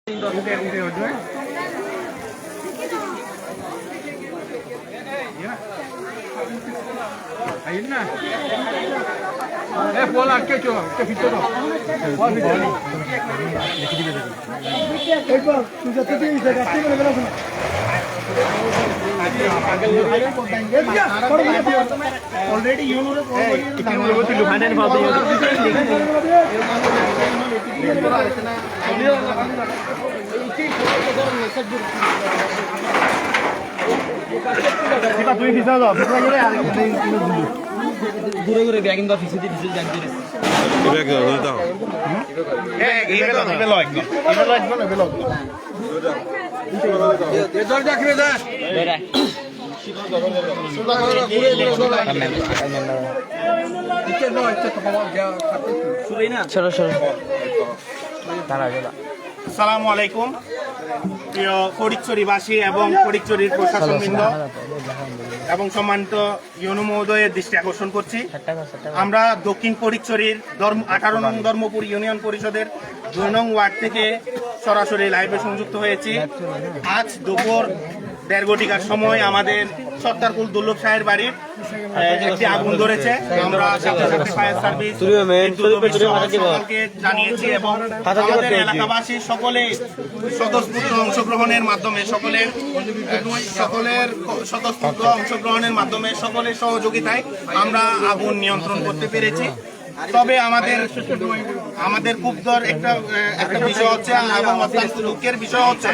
Ayun na. Bola ke cho, ke ভিতর দাও। বল ভিতর। লিখে দিবে দেখি। একবার তুই যত দিন জায়গা আছে বলে গেল না। অলরেডি ইউনোরে একটু লুফানেন ভাবে তুই ফিসা দাও ঘুরে ঘুরে ব্যাগিং দা ফিসে দিয়ে ফিসে জানতে রে ব্যাগ দাও ইবেলো দরজা খুলে দে আসসালামু আলাইকুম প্রিয় ফটিকছড়িবাসী এবং ফটিকছড়ির প্রশাসনবৃন্দ এবং সম্মানিত ইউনো মহোদয়ের দৃষ্টি আকর্ষণ করছি। আমরা দক্ষিণ ফটিকছড়ির 18 নং ধর্মপুর ইউনিয়ন পরিষদের 2 নং ওয়ার্ড থেকে সরাসরি লাইভে সংযুক্ত হয়েছি। আজ দুপুর 1:30 ঘটিকার সময় আমাদের সত্তারকুল দুর্লভ শাহের বাড়ির একটি আগুন ধরেছে। আমরা সাথে সাথে ফায়ার সার্ভিস সকলকে জানিয়েছি এবং আমাদের এলাকাবাসী সকলে স্বতঃস্ফূর্ত অংশগ্রহণের মাধ্যমে সকলের স্বতঃস্ফূর্ত অংশগ্রহণের মাধ্যমে সকলের সহযোগিতায় আমরা আগুন নিয়ন্ত্রণ করতে পেরেছি। তবে আমাদের খুব একটা বিষয় হচ্ছে এবং অত্যন্ত দুঃখের বিষয় হচ্ছে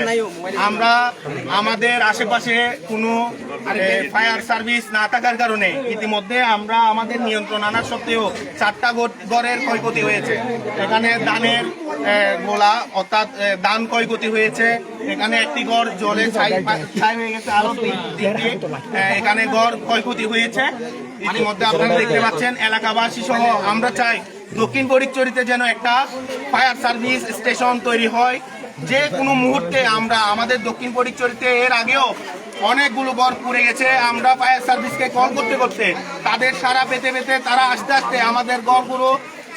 আমরা আমাদের আশেপাশে কোনো ফায়ার সার্ভিস না থাকার কারণে ইতিমধ্যে আমরা আমাদের নিয়ন্ত্রণ আনার সত্ত্বেও 4টা ঘরের ক্ষয়ক্ষতি হয়েছে। এখানে ধানের গোলা অর্থাৎ ধান ক্ষয়ক্ষতি হয়েছে। এখানে একটি ঘর জলে ছাই হয়ে গেছে, আরো 3টি এখানে ঘর ক্ষয়ক্ষতি হয়েছে। ইতিমধ্যে আপনারা দেখতে পাচ্ছেন এলাকাবাসী সহ আমরা চাই দক্ষিণ ফটিকছড়িতে যেন একটা ফায়ার সার্ভিস স্টেশন তৈরি হয়। যে কোনো মুহূর্তে আমরা আমাদের দক্ষিণ ফটিকছড়িতে এর আগেও অনেকগুলো ঘর পুড়ে গেছে। আমরা ফায়ার সার্ভিসকে কল করতে করতে তাদের সাড়া পেতে পেতে তারা আস্তে আস্তে আমাদের ঘরগুলো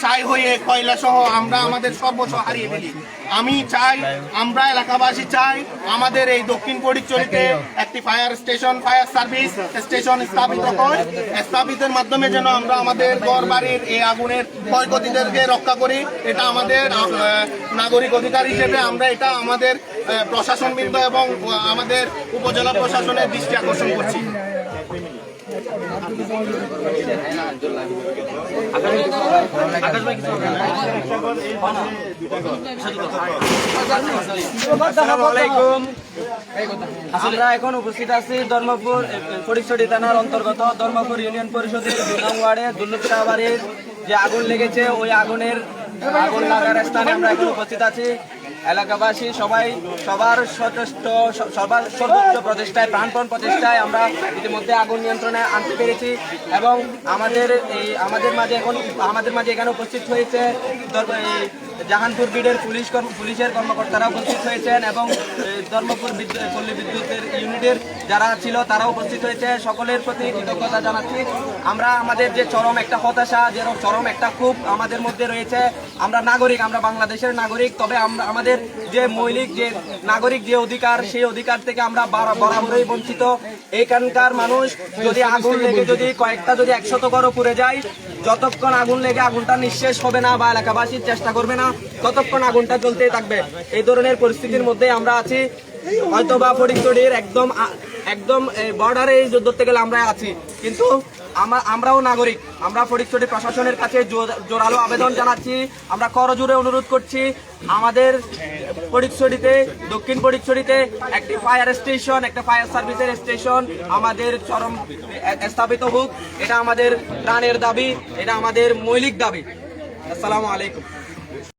ছাই হয়ে কয়লা সহ আমরা আমাদের সর্বস্ব হারিয়ে ফেলি। আমি চাই, আমরা এলাকাবাসী চাই আমাদের এই দক্ষিণ ফটিকছড়িতে একটি ফায়ার সার্ভিস স্টেশন স্থাপিত হয়। স্থাপিতের মাধ্যমে যেন আমরা আমাদের ঘর বাড়ির এই আগুনের ক্ষয়ক্ষতিদেরকে রক্ষা করি। এটা আমাদের নাগরিক অধিকার হিসেবে আমরা এটা আমাদের প্রশাসনবৃন্দ এবং আমাদের উপজেলা প্রশাসনের দৃষ্টি আকর্ষণ করছি। আমরা এখন উপস্থিত আছি ধর্মপুর ফটিকছড়ি থানার অন্তর্গত ধর্মপুর ইউনিয়ন পরিষদের 2 নং ওয়ার্ডে দুর্লভ শাহ বাড়ির যে আগুন লেগেছে ওই আগুন লাগার স্থানে আমরা এখন উপস্থিত আছি। এলাকাবাসী সবাই সর্বোচ্চ প্রচেষ্টায় প্রাণপণ প্রচেষ্টায় আমরা ইতিমধ্যে আগুন নিয়ন্ত্রণে আনতে পেরেছি এবং আমাদের মাঝে এখানে উপস্থিত হয়েছে জাহানপুর বিডের পুলিশের কর্মকর্তারা উপস্থিত হয়েছেন এবং ধর্মপুর পল্লী বিদ্যুতের ইউনিটের যারা ছিল তারাও উপস্থিত হয়েছে। সকলের প্রতি কৃতজ্ঞতা জানাচ্ছি। আমরা আমাদের যে চরম একটা হতাশা, যে চরম একটা ক্ষোভ আমাদের মধ্যে রয়েছে। আমরা নাগরিক, আমরা বাংলাদেশের নাগরিক, তবে আমাদের যে মৌলিক যে নাগরিক যে অধিকার, সেই অধিকার থেকে আমরা বরাবরই বঞ্চিত। এইখানকার মানুষ যদি আগুন লেগে যদি 100 ঘরও পুড়ে যায়, যতক্ষণ আগুন লেগে আগুনটা নিঃশেষ হবে না বা এলাকাবাসীর চেষ্টা করবে না ততক্ষণ আগুনটা জ্বলতেই থাকবে। এই ধরনের পরিস্থিতির মধ্যে আমরা আছি। হয়তো বা ফটিকছড়ির একদম বর্ডারে ধরতে গেলে আমরা আছি, কিন্তু আমরাও নাগরিক। আমরা ফটিকছড়ি প্রশাসনের কাছে জোরালো আবেদন জানাচ্ছি, আমরা করজোড়ে অনুরোধ করছি আমাদের দক্ষিণ ফটিকছড়িতে একটি ফায়ার স্টেশন, একটা ফায়ার সার্ভিসের স্টেশন আমাদের চরম স্থাপিত হোক। এটা আমাদের প্রাণের দাবি, এটা আমাদের মৌলিক দাবি। আসসালামু আলাইকুম।